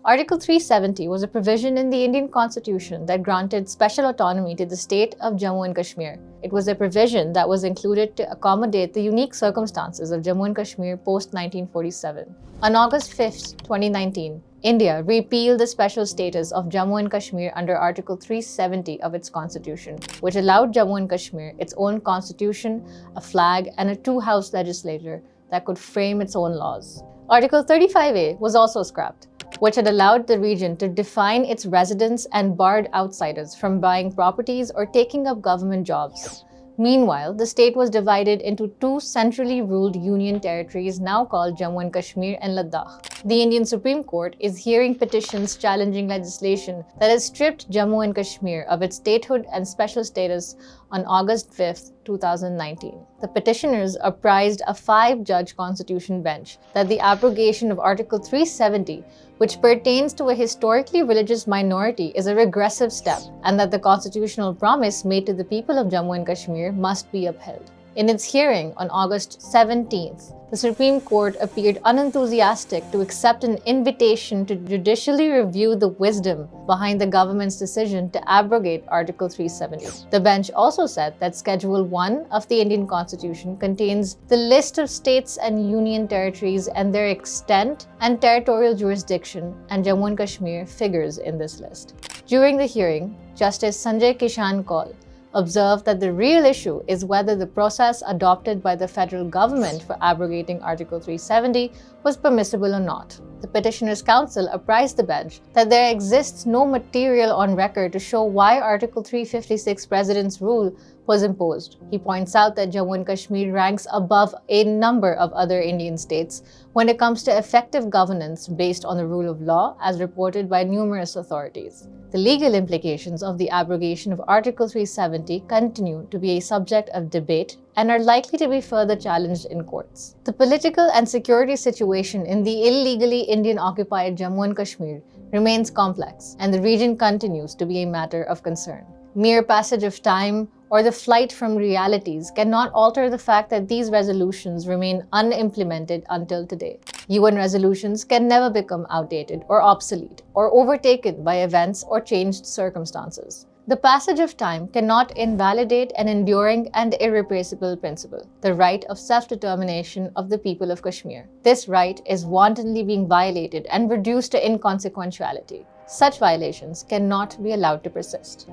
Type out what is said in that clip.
Article 370 was a provision in the Indian Constitution that granted special autonomy to the state of Jammu and Kashmir. It was a provision that was included to accommodate the unique circumstances of Jammu and Kashmir post-1947. On August 5, 2019, India repealed the special status of Jammu and Kashmir under Article 370 of its constitution, which allowed Jammu and Kashmir its own constitution, a flag, and a two-house legislature that could frame its own laws. Article 35A was also scrapped, which had allowed the region to define its residents and barred outsiders from buying properties or taking up government jobs. Meanwhile, the state was divided into two centrally ruled union territories now called Jammu and Kashmir and Ladakh. The Indian Supreme Court is hearing petitions challenging legislation that has stripped Jammu and Kashmir of its statehood and special status on August 5, 2019. The petitioners apprised a 5-judge constitution bench that the abrogation of Article 370, which pertains to a historically religious minority, is a regressive step, and that the constitutional promise made to the people of Jammu and Kashmir must be upheld. In its hearing on August 17th, the Supreme Court appeared unenthusiastic to accept an invitation to judicially review the wisdom behind the government's decision to abrogate Article 370. The bench also said that Schedule 1 of the Indian Constitution contains the list of states and union territories and their extent and territorial jurisdiction, and Jammu and Kashmir figures in this list. During the hearing, Justice Sanjay Kishan Kaul observed that the real issue is whether the process adopted by the federal government for abrogating Article 370 was permissible or not. The petitioner's counsel apprised the bench that there exists no material on record to show why Article 356 President's rule was imposed. He points out that Jammu and Kashmir ranks above a number of other Indian states when it comes to effective governance based on the rule of law, as reported by numerous authorities. The legal implications of the abrogation of Article 370 continue to be a subject of debate and are likely to be further challenged in courts. The political and security situation in the illegally Indian-occupied Jammu and Kashmir remains complex, and the region continues to be a matter of concern. Mere passage of time or the flight from realities cannot alter the fact that these resolutions remain unimplemented until today. UN resolutions can never become outdated or obsolete or overtaken by events or changed circumstances. The passage of time cannot invalidate an enduring and irreplaceable principle, the right of self-determination of the people of Kashmir. This right is wantonly being violated and reduced to inconsequentiality. Such violations cannot be allowed to persist.